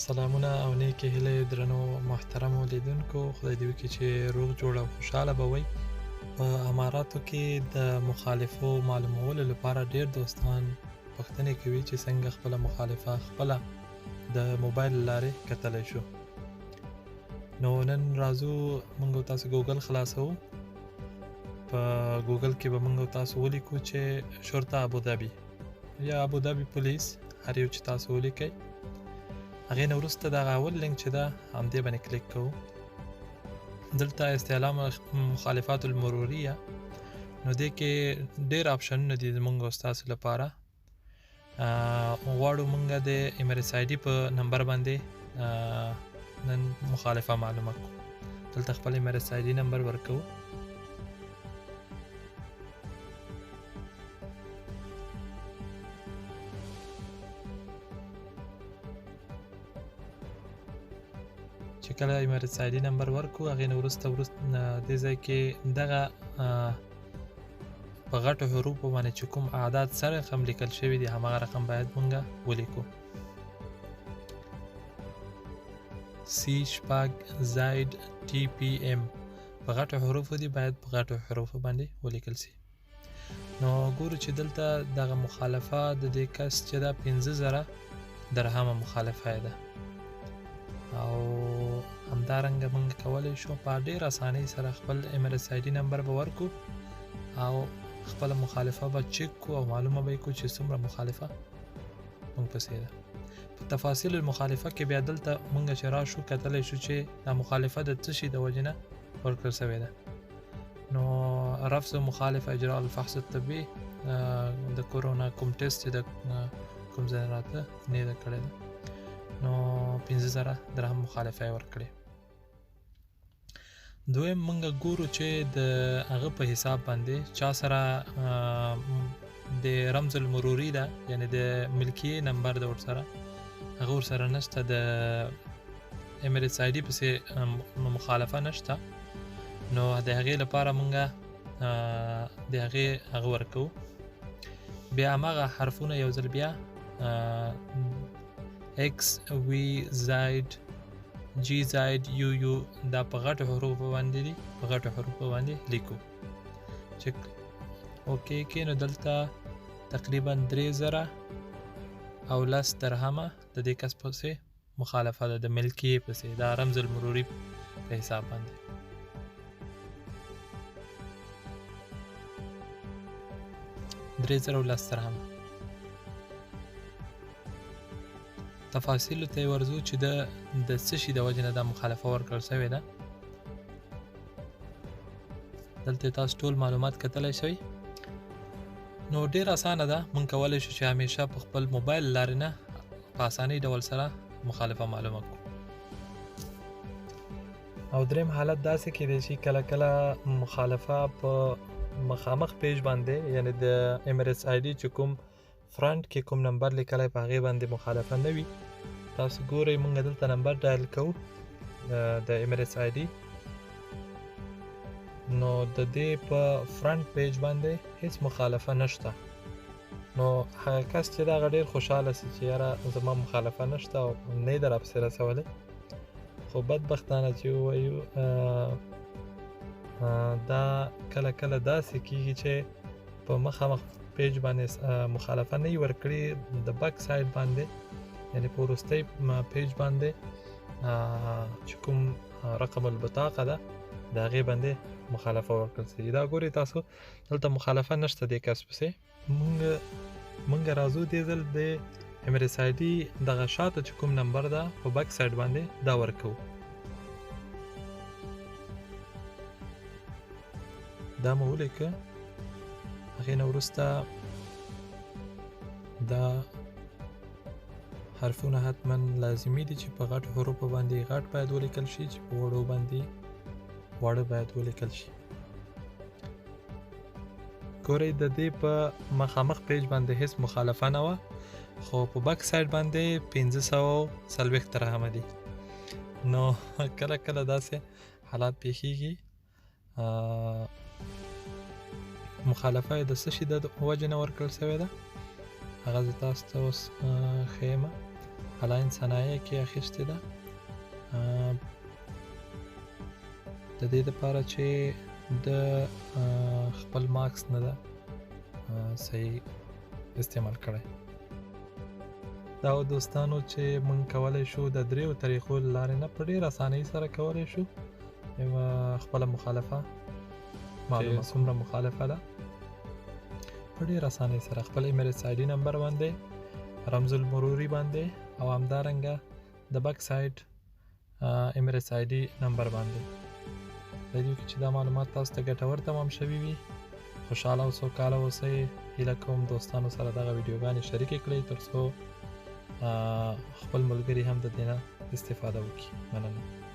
سلامونه او نیکې هیلې درنو محترمو لیدونکو، خدای دې وکړي چې روغ جوړ او خوشحاله به وئ. په اماراتو کې د مخالفو معلومولو لپاره ډېر دوستان پوښتنې کوي چې څنګه خپله مخالفه خپله د موبایل له لارې کتلی شو. نو نن راځو موږ او تاسو ګوګل خلاصوو. په ګوګل کې به موږ او تاسو ولیکو چې شرطه ابوظبي یا ابوظبي پولیس، هر یو چې تاسو ولیکئ. هغې نه وروسته دغه اول لینک چې ده همدې باندې کلیک کوو. دلته استعلام مخالفات المروریه، نو دې کې ډېر آپشنونه دي زموږ او ستاسو لپاره. غواړو موږ د امارس آی ډي په نمبر باندې نن مخالفه معلومه کړو. دلته خپل امارس آی ډي نمبر ورکوو. چې کله امارس آی ډي نمبر ورکړو، هغې نه وروسته دې ځای کې دغه په غټو حروفو باندې چې کوم اعداد سره رقم لیکل شوي دي، هماغه رقم باید مونږ ولیکو. C#TPM په غټو حروفو دي، باید په غټو حروفو باندې ولیکل شي. نو ګورو چې دلته دغه مخالفه د دې کس چې ده 15,000 درهمه مخالفه یې ده، او همدارنګه موږ کولی شو په ډېر اسانۍ سره خپل امارس آی ډي نمبر به ورکو او خپله مخالفه به چک کو او معلومه به یې کړو چې څومره مخالفه موږ پسې ده. په تفاصیل المخالفه کې بیا دلته موږ چې راشو کتلی شو چې دا مخالفه د څه شي د وجې نه ورکړل سوې ده. نو رفض مخالف اجراء الفحص الطبي د کورونا کوم ټیسټ چې د کوم ځای راته نه ده کړې ده، نو 15,000 درهم مخالفه یې ورکړې. دویم موږ ګورو چې د هغه په حساب باندې چا سره د رمز المروري ده، یعنی د ملکیې نمبر ده ورسره، هغه ورسره نشته، د امارس آی ډي پسې مخالفه نشته. نو د هغې لپاره موږ د هغې هغه ورکوو. بیا هماغه حرفونه یو ځل بیا ایکس وي زاید جی زاید یو یو دا په غټو حروفو باندې دي، په غټو حروفو باندې لیکو. چې اوکې کې نو دلته تقریبا 3,000 او 10 درهمه د دې کس پسې مخالفه ده، د ملکیې پسې، دا رمز المروري په حساب باندې. درې زره او 10 درهمه. تفاصیلو ته یې ورځو چې د څه شي د وجې نه دا مخالفه ورکړل سوې ده. دلته تاسو ټول معلومات کتلی شئ. نو ډېر اسانه ده، موږ کولی شو چې همیشه په خپل موبایل له لارې نه په اسانۍ ډول سره مخالفه معلومه کړو. او دریم حالت داسې کیدی شي کله کله مخالفه په مخامخ پیج باندې، یعنی د امارس آی ډي چې کوم فرنټ کې کوم نمبر لیکلی په هغې باندې مخالفه نه وي. تاسو ګورئ موږ دلته نمبر ډایل کوو د امارس آی ډي، نو د دې په فرنټ پیج باندې هیڅ مخالفه نشته. نو هغه کس چې دغه ډېر خوشحاله سي چې یاره زما مخالفه نشته او نه یې ده راپسې رسولی، خو بدبختانه چې ووایو دا کله کله داسې کیږي چې په مخامخ پیج باندې مخالفه نه وي ورکړې، د بک سایډ باندې، یعنی په وروستی پیج باندې چې کوم رقم البطاقه ده د هغې باندې مخالفه ورکړل شوي. دا ګورئ تاسو دلته مخالفه نشته دې کس پسې. موږ راځو دې ځل د امارس آی ډي دغه شاته چې کوم نمبر ده په بک سایډ باندې دا ورکوو. دا مو ولیکه. هغې نه وروسته دا حرفونه حتما لازمي دي چې په غټو حروفو باندې غټ باید ولیکل شي، چې په وړو باندې واړه باید ولیکل شي. ګورئ د دې په مخامخ پیج باندې هیڅ مخالفه نه وه، خو په بک سایډ باندې 540 درهمه دي. نو کله کله داسې حالات پیښیږي. مخالفه یې د څه شي د وجې نه ورکړل سوې ده، هغه زه تاسو ته اوس ښیم. الاین صنایع کې اخیستې ده د دې لپاره چې د خپل مارکس نه ده صحیح استعمال کړی. دا دوستانو چې مونږ کولای شو د دریو طریقو لارې نه په ډېر اسانۍ سره کولای شو یو خپل مخالفه معلومه څومره مخالفه ده په ډېر اسانۍ سره خپل ایمیرټس آی ډي نمبر باندې رمز المروري باندې او همدارنګه د بک سایډ ایمیرټس آی ډي نمبر باندې د دې چې دا معلومات تاسو ته ګټور تمام شوي وي. خوشاله او سوکاله اوسئ. هیله کوم دوستانو سره دغه ویډیوګانې شریکې کړئ ترڅو خپل ملګري هم د دې نه استفاده وکړي. مننه.